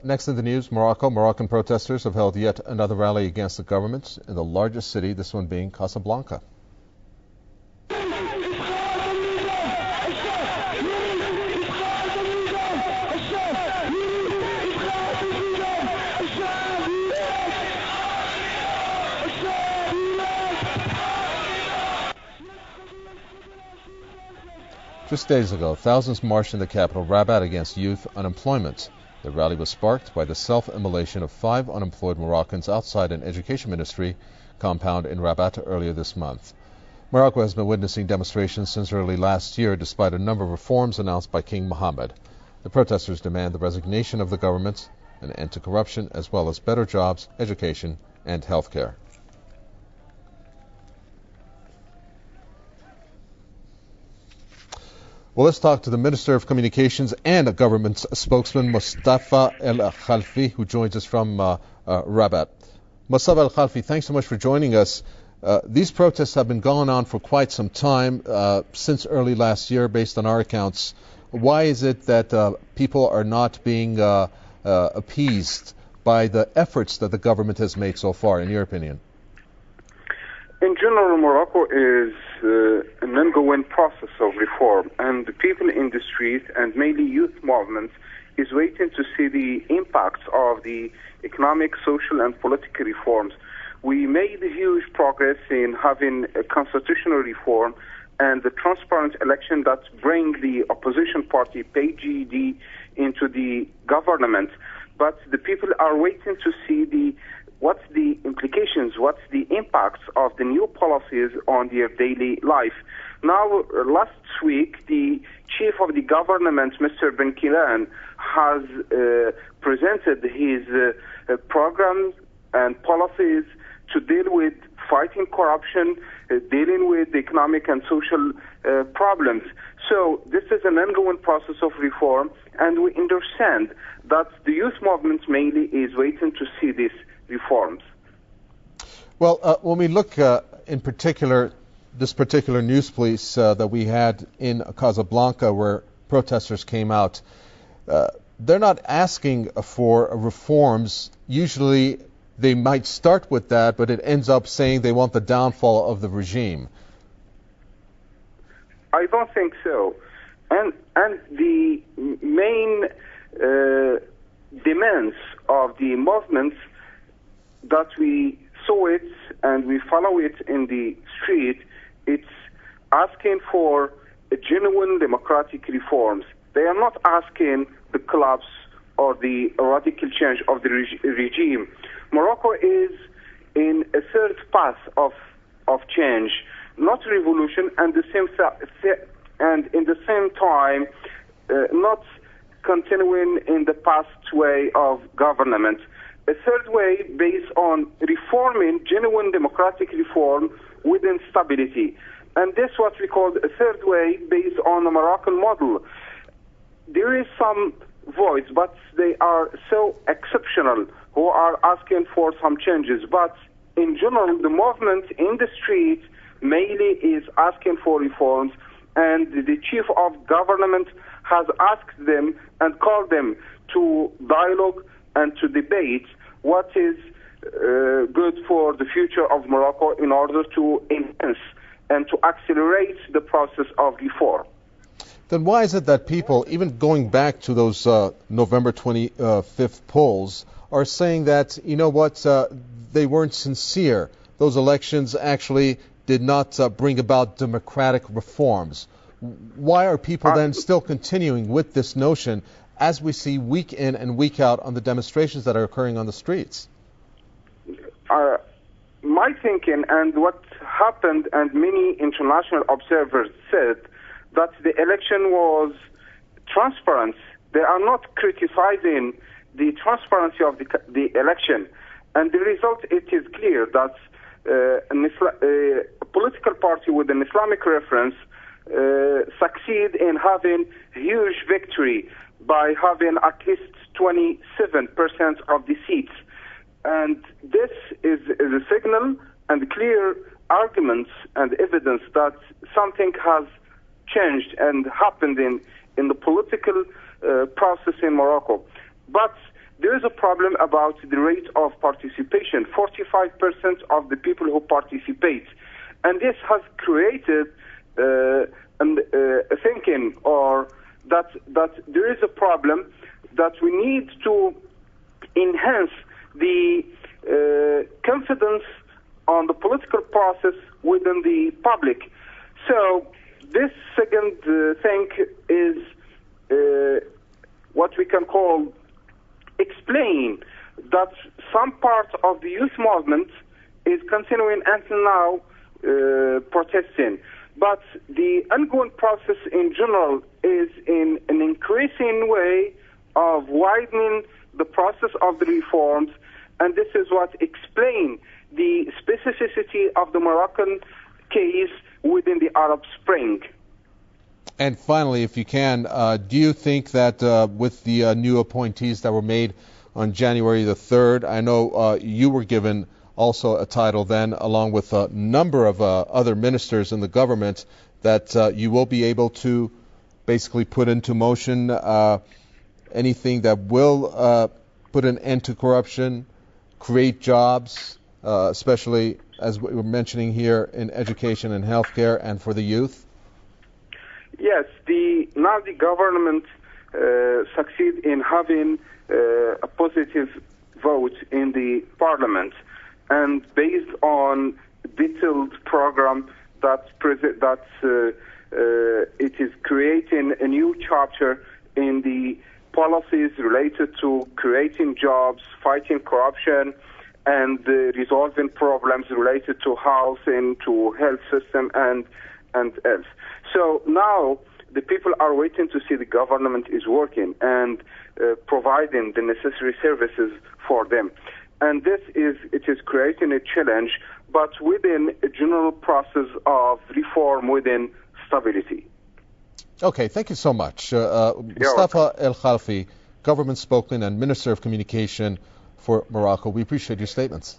Next in the news, Moroccan protesters have held yet another rally against the government in the largest city, this one being Casablanca. Just days ago, thousands marched in the capital, Rabat, against youth unemployment. The rally was sparked by the self-immolation of 5 unemployed Moroccans outside an education ministry compound in Rabat earlier this month. Morocco has been witnessing demonstrations since early last year, despite a number of reforms announced by King Mohammed. The protesters demand the resignation of the government, an end to corruption, as well as better jobs, education, and health care. Well, let's talk to the Minister of Communications and a government spokesman, Mustafa El-Khalfi, who joins us from Rabat. Mustafa El-Khalfi, thanks so much for joining us. These protests have been going on for quite some time, since early last year, based on our accounts. Why is it that people are not being appeased by the efforts that the government has made so far, in your opinion? In general, Morocco is an ongoing process of reform, and the people in the street, and mainly youth movements, is waiting to see the impacts of the economic, social, and political reforms. We made huge progress in having a constitutional reform and the transparent election that bring the opposition party, PGD, into the government. But the people are waiting to see what's the implications, what's the impacts of the new policies on their daily life. Now, last week, the chief of the government, Mr. Ben Kilan, has presented his programs and policies to deal with fighting corruption, dealing with economic and social problems. So this is an ongoing process of reform, and we understand that the youth movement mainly is waiting to see these reforms. Well, when we look in particular, this particular news piece that we had in Casablanca where protesters came out, they're not asking for reforms. Usually they might start with that, but it ends up saying they want the downfall of the regime. I don't think so. And the main demands of the movements that we saw it and we follow it in the street, it's asking for a genuine democratic reforms. They are not asking the collapse or the radical change of the regime. Morocco is in a third path of change, not revolution, and in the same time not continuing in the past way of government. A third way based on reforming, genuine democratic reform within stability. And this is what we call a third way based on the Moroccan model. There is some voice, but they are so exceptional who are asking for some changes. But in general, the movement in the street mainly is asking for reforms, and the chief of government has asked them and called them to dialogue and to debate what is good for the future of Morocco in order to enhance and to accelerate the process of reform. Then why is it that people, even going back to those November 25th polls, are saying that, you know what, they weren't sincere? Those elections actually did not bring about democratic reforms. Why are people then still continuing with this notion as we see week in and week out on the demonstrations that are occurring on the streets? My thinking and what happened, and many international observers said, that the election was transparent. They are not criticizing the transparency of the election. And the result, it is clear that a political party with an Islamic reference succeed in having huge victory by having at least 27% of the seats. And this is a signal and clear arguments and evidence that something has changed and happened in the political process in Morocco. But there is a problem about the rate of participation. 45% of the people who participate. And this has created thinking or that there is a problem, that we need to enhance the confidence on the political process within the public. So this second thing is what we can call explain that some part of the youth movement is continuing until now protesting. But the ongoing process in general is in an increasing way of widening the process of the reforms, and this is what explains the specificity of the Moroccan case within the Arab Spring. And finally, if you can, do you think that with the new appointees that were made on January the 3rd, I know you were given also a title then, along with a number of other ministers in the government, that you will be able to basically put into motion anything that will put an end to corruption, create jobs, especially, as we were mentioning here, in education and healthcare and for the youth? Yes, now the government succeed in having a positive vote in the parliament, and based on detailed program that it is creating a new chapter in the policies related to creating jobs, fighting corruption, and resolving problems related to housing, to health system, and else. So now the people are waiting to see the government is working and providing the necessary services for them. And it is creating a challenge, but within a general process of reform within stability. Okay, thank you so much. Mustafa El Khalfi, government spokesman and Minister of Communication for Morocco. We appreciate your statements.